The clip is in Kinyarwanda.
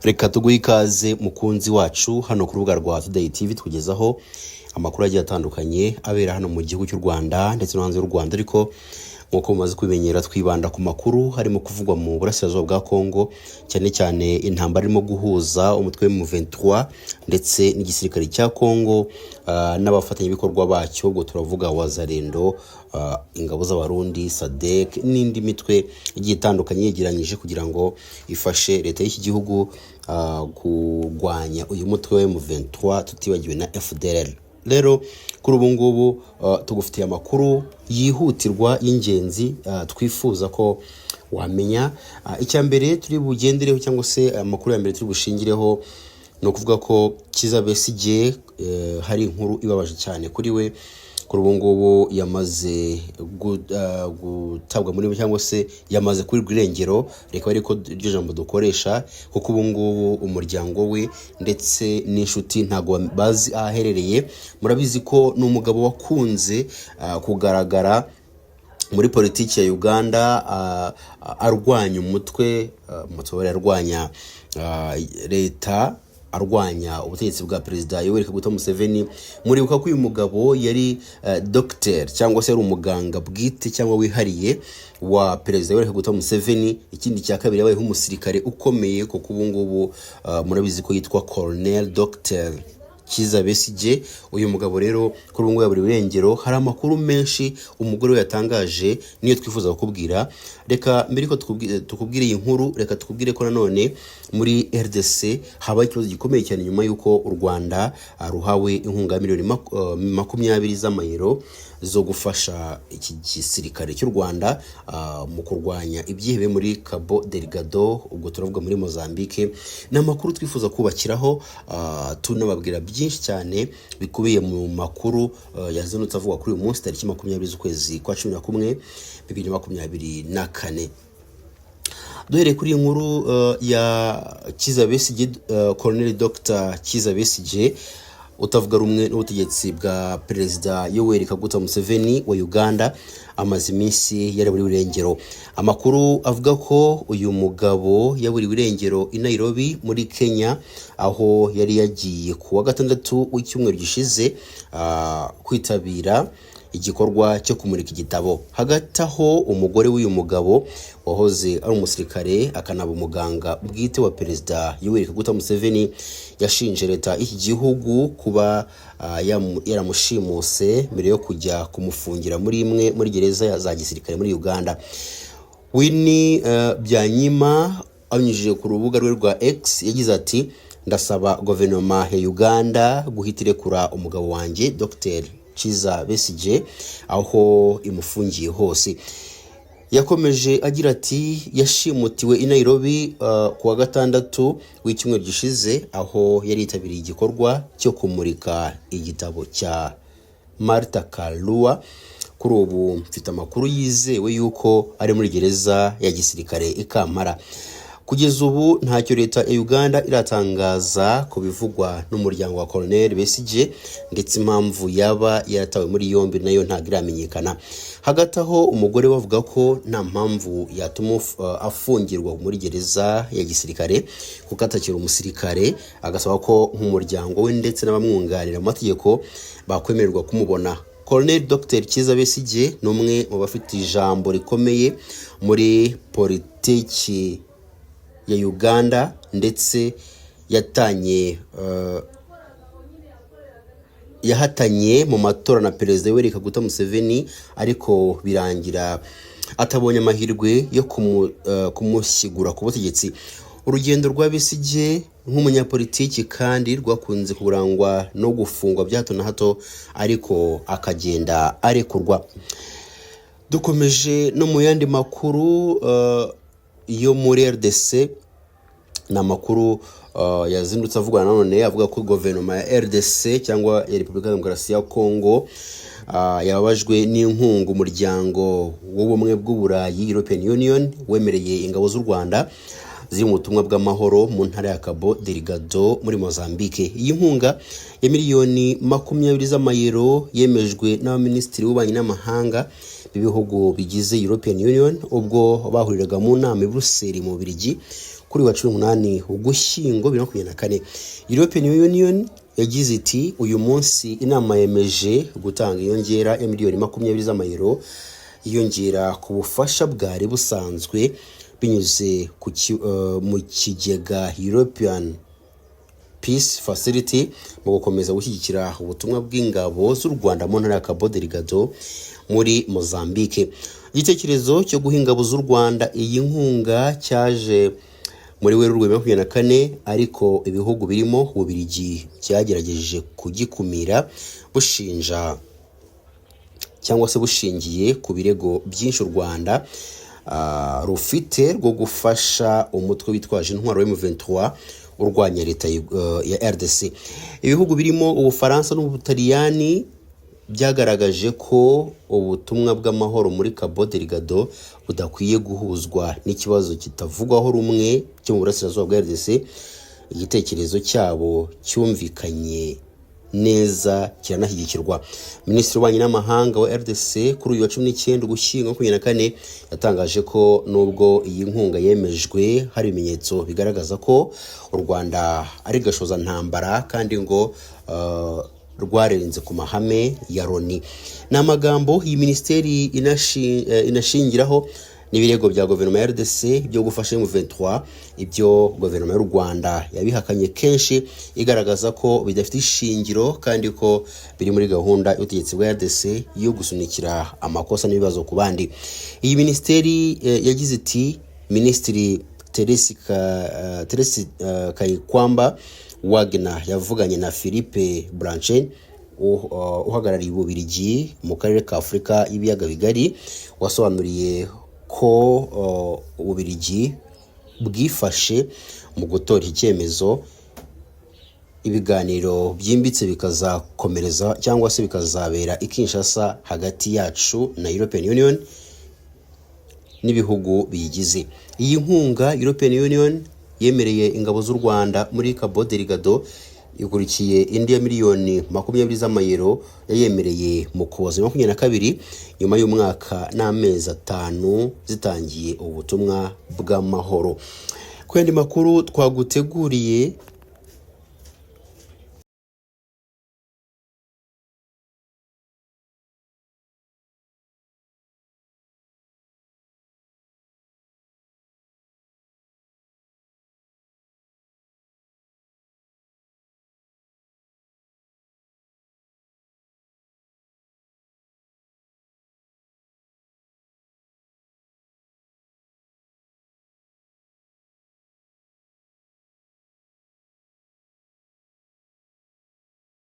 Reka tuguhe ikaze mukunzi wacu hano ku rubuga rwa Today TV tugezaho amakuru agiye atandukanye abera hano mu gihugu cy'u Rwanda ndetse no hanze y'u Rwanda, ariko nkuko mumaze kwimenyera twibanda ku makuru harimo kuvugwa mu burasirazuba bwa Kongo, cyane cyane intambara irimo guhuza umutwe M23 ndetse n'igisirikare cya Kongo n'abafatanyabikorwa bacyo, ubwo turavuga Wazalendo, ingabo z'abarundi, SADC n'indi mitwe igiye itandukanye yegeranyije kugira ngo ifashe leta y'iki gihugu kurwanya uyu mutwe wa M23 tutibagiwe na FDLR. Rero kuri ubu ngubu tugufitiye amakuru yihutirwa y'ingenzi twifuza ko wamenya. Icya mbere turi bugendereho cyangwa se amakuru ya mbere turi bushingireho no kuvuga ko Kizza Besigye hari inkuru ibabaje cyane kuri we. Kuri ubu ngubu yamaze gutabwa muri cyangwa se yamaze kuri irengero, reka ariko iryo jambo dukoresha, kuko ubu ngubu umuryango we ndetse n'inshuti ntago bazi aherereye. Murabizi ko n'umugabo wakunze kugaragara muri politiki ya Uganda arwanya umutwe arwanya leta, arwanya ubutegetsi bwa Perezida Yoweri Kaguta Museveni. Muribuka ko uyu mugabo yari docteur cyangwa se yari umuganga bwite cyangwa wihariye wa Perezida Yoweri Kaguta Museveni. Ikindi cya kabiri yabaye nk'umusirikare ukomeye, kuko ubu ngubu murabizi ko yitwa Colonel Dr Kizza Besigye. Uyu mugabo rero kuri ubu ngubu yaburi irengero. Hari amakuru menshi umugore we yatangaje niyo twifuza kukubwira. Reka mbere ko tukubwire iyi nkuru, reka tukubwire ko nanone muri RDC habaye ikibazo gikomeye cyane nyuma y'uko u Rwanda ruhawe inkunga ya miliyoni 20 z'amayero zo gufasha iki gisirikare cy'u Rwanda mu kurwanya ibyihebe muri Cabo Delgado, ubwo turavuga muri Mozambique. Ni amakuru twifuza kubakiraho, tunababwira byinshi cyane bikubiye mu makuru yazindutse avuga kuri uyu munsi tariki 20 z'ukwezi kwa 11 2024. Duhere kuri inkuru ya Kizza Besigye, Colonel Dr Kizza Besigye utavuga rumwe n'ubutegetsi bwa Perezida Yoweri Kaguta Museveni wa Uganda, amaze iminsi yaraburiwe irengero. Amakuru avuga ko uyu mugabo yaburiwe irengero i Nairobi muri Kenya, aho yari yagiye ku wa gatandatu w'icyumweru gishize kwitabira igikorwa cyo kumurika igitabo. Hagati aho umugore w'uyu mugabo wahoze ari umusirikare akanaba umuganga bwite wa Perezida Yoweri Kaguta Museveni yashinje leta y'iki gihugu kuba yaramushimuse mbere yo kujya kumufungira muri imwe muri gereza za gisirikare muri Uganda. Winnie Byanyima anyujije ku rubuga rwe rwa X yagize ati, ndasaba guverinoma ya Uganda guhita irekura umugabo wanjye Dr Kizza Besigye aho imufungiye hose. Yakomeje agira ati, yashimutiwe i Nairobi ku wa gatandatu w'icyumweru gishize, aho yari yitabiriye igikorwa cyo kumurika igitabo cya Martha Karua. Kuri ubu mfite amakuru yizewe yuko ari muri gereza ya gisirikare i Kampala. Kugeza ubu ntacyo leta ya Uganda iratangaza ku bivugwa n'umuryango wa Colonel Besigye, ndetse impamvu yaba yaratawe muri yombi nayo ntabwo iramenyekana. Hagati aho umugore bavuga ko nta mpamvu yatuma afungirwa muri gereza ya gisirikare kuko atakiri umusirikare, agasaba ko nk'umuryango we ndetse n'abamwunganira mu mategeko bakwemererwa kumubona. Colonel Dr Kizza Besigye ni umwe mu bafite ijambo rikomeye muri politiki ya Uganda, ndetse yahatanye mu matora na Perezida Yoweri Kaguta Museveni, ariko birangira atabonye amahirwe yo kumushyigura ku butegetsi. Urugendo rwa Besigye nk'umunyapolitiki kandi rwakunze kurangwa no gufungwa bya hato na hato, ariko akagenda arekurwa. Dukomeje no mu yandi makuru yo muri RDC, na makuru yazindutse avugwa nanone avuga ko guverinoma ya RDC cyangwa ya Repubulika ya Demokarasi ya Kongo yababajwe n'inkunga umuryango w'ubumwe bw'Uburayi European Union wemereye ingabo z'u Rwanda ziri mu butumwa bw'amahoro mu ntara ya Cabo Delgado muri Mozambique. Iyi nkunga ya miliyoni 20 z'amayero yemejwe n'abaminisitiri w'ububanyi n'amahanga b'ibihugu bigize European Union ubwo bahuriraga mu nama i Brussels mu Bubiligi kuri wa 18 Ugushyingo 2024. European Union yagize iti uyu munsi inama yemeje gutanga inyongera ya miliyoni 20 z'amayero yiyongera ku bufasha bwari busanzwe binyuze mu kigega European Peace Facility mu gukomeza gushyigikira ubutumwa bw'ingabo z'u Rwanda mu ntara ya Cabo Delgado muri Mozambique. Igitekerezo cyo guha ingabo z'u Rwanda iyi nkunga cyaje muri Werurwe 2024, ariko ibihugu birimo Ububiligi byagerageje kugikumira bushinja cyangwa se bushingiye ku birego byinshi u Rwanda rufite rwo gufasha umutwe witwaje intwaro wa M23 urwanya leta ya RDC. Ibihugu birimo Ubufaransa n'Ubutaliyani byagaragaje ko ubutumwa bw'amahoro muri Cabo Delgado budakwiye guhuzwa n'ikibazo kitavugwaho rumwe cyo mu burasirazuba bwa RDC. Igitekerezo cyabo cyumvikanye neza kiranashyigikirwa. Minisitiri w'Ububanyi n'Amahanga wa RDC kuri uyu wa 19 Ugushyingo 2024 yatangaje ko nubwo iyi nkunga yemejwe hari ibimenyetso bigaragaza ko u Rwanda ari gashoza ntambara kandi ngo rwarenze ku mahame ya Loni. N'amagambo iyi ministeri inashingiraho n'ibirego bya guverinoma ya RDC byo gufasha M23, ibyo guverinoma y'u Rwanda yabihakanye kenshi igaragaza ko bidafite ishingiro kandi ko biri muri gahunda y'ubutegetsi bwa RDC yo gusunikira amakosa n'ibibazo ku bandi. Iyi ministeri yagize iti Minisitiri Teresi Kayikwamba Wagner yavuganye na Philippe Branchen uhagarariye Ububiligi mu karere ka Afurika y'ibiyaga bigari, wasobanuriye ko Ububiligi bwifashe mu gutora icyemezo. Ibiganiro byimbitse bikazakomereza cyangwa se bikazabera i Kinshasa hagati yacu na European Union n'ibihugu biyigize. Iyi nkunga European Union yemereye ingabo z'u Rwanda muri Cabo Delgado ikurikiye indi ya miliyoni 20 z'amayero yayemereye mu Ukuboza 2022 nyuma y'umwaka n'amezi 5 zitangiye ubutumwa bw'amahoro. Kwendi makuru twaguteguriye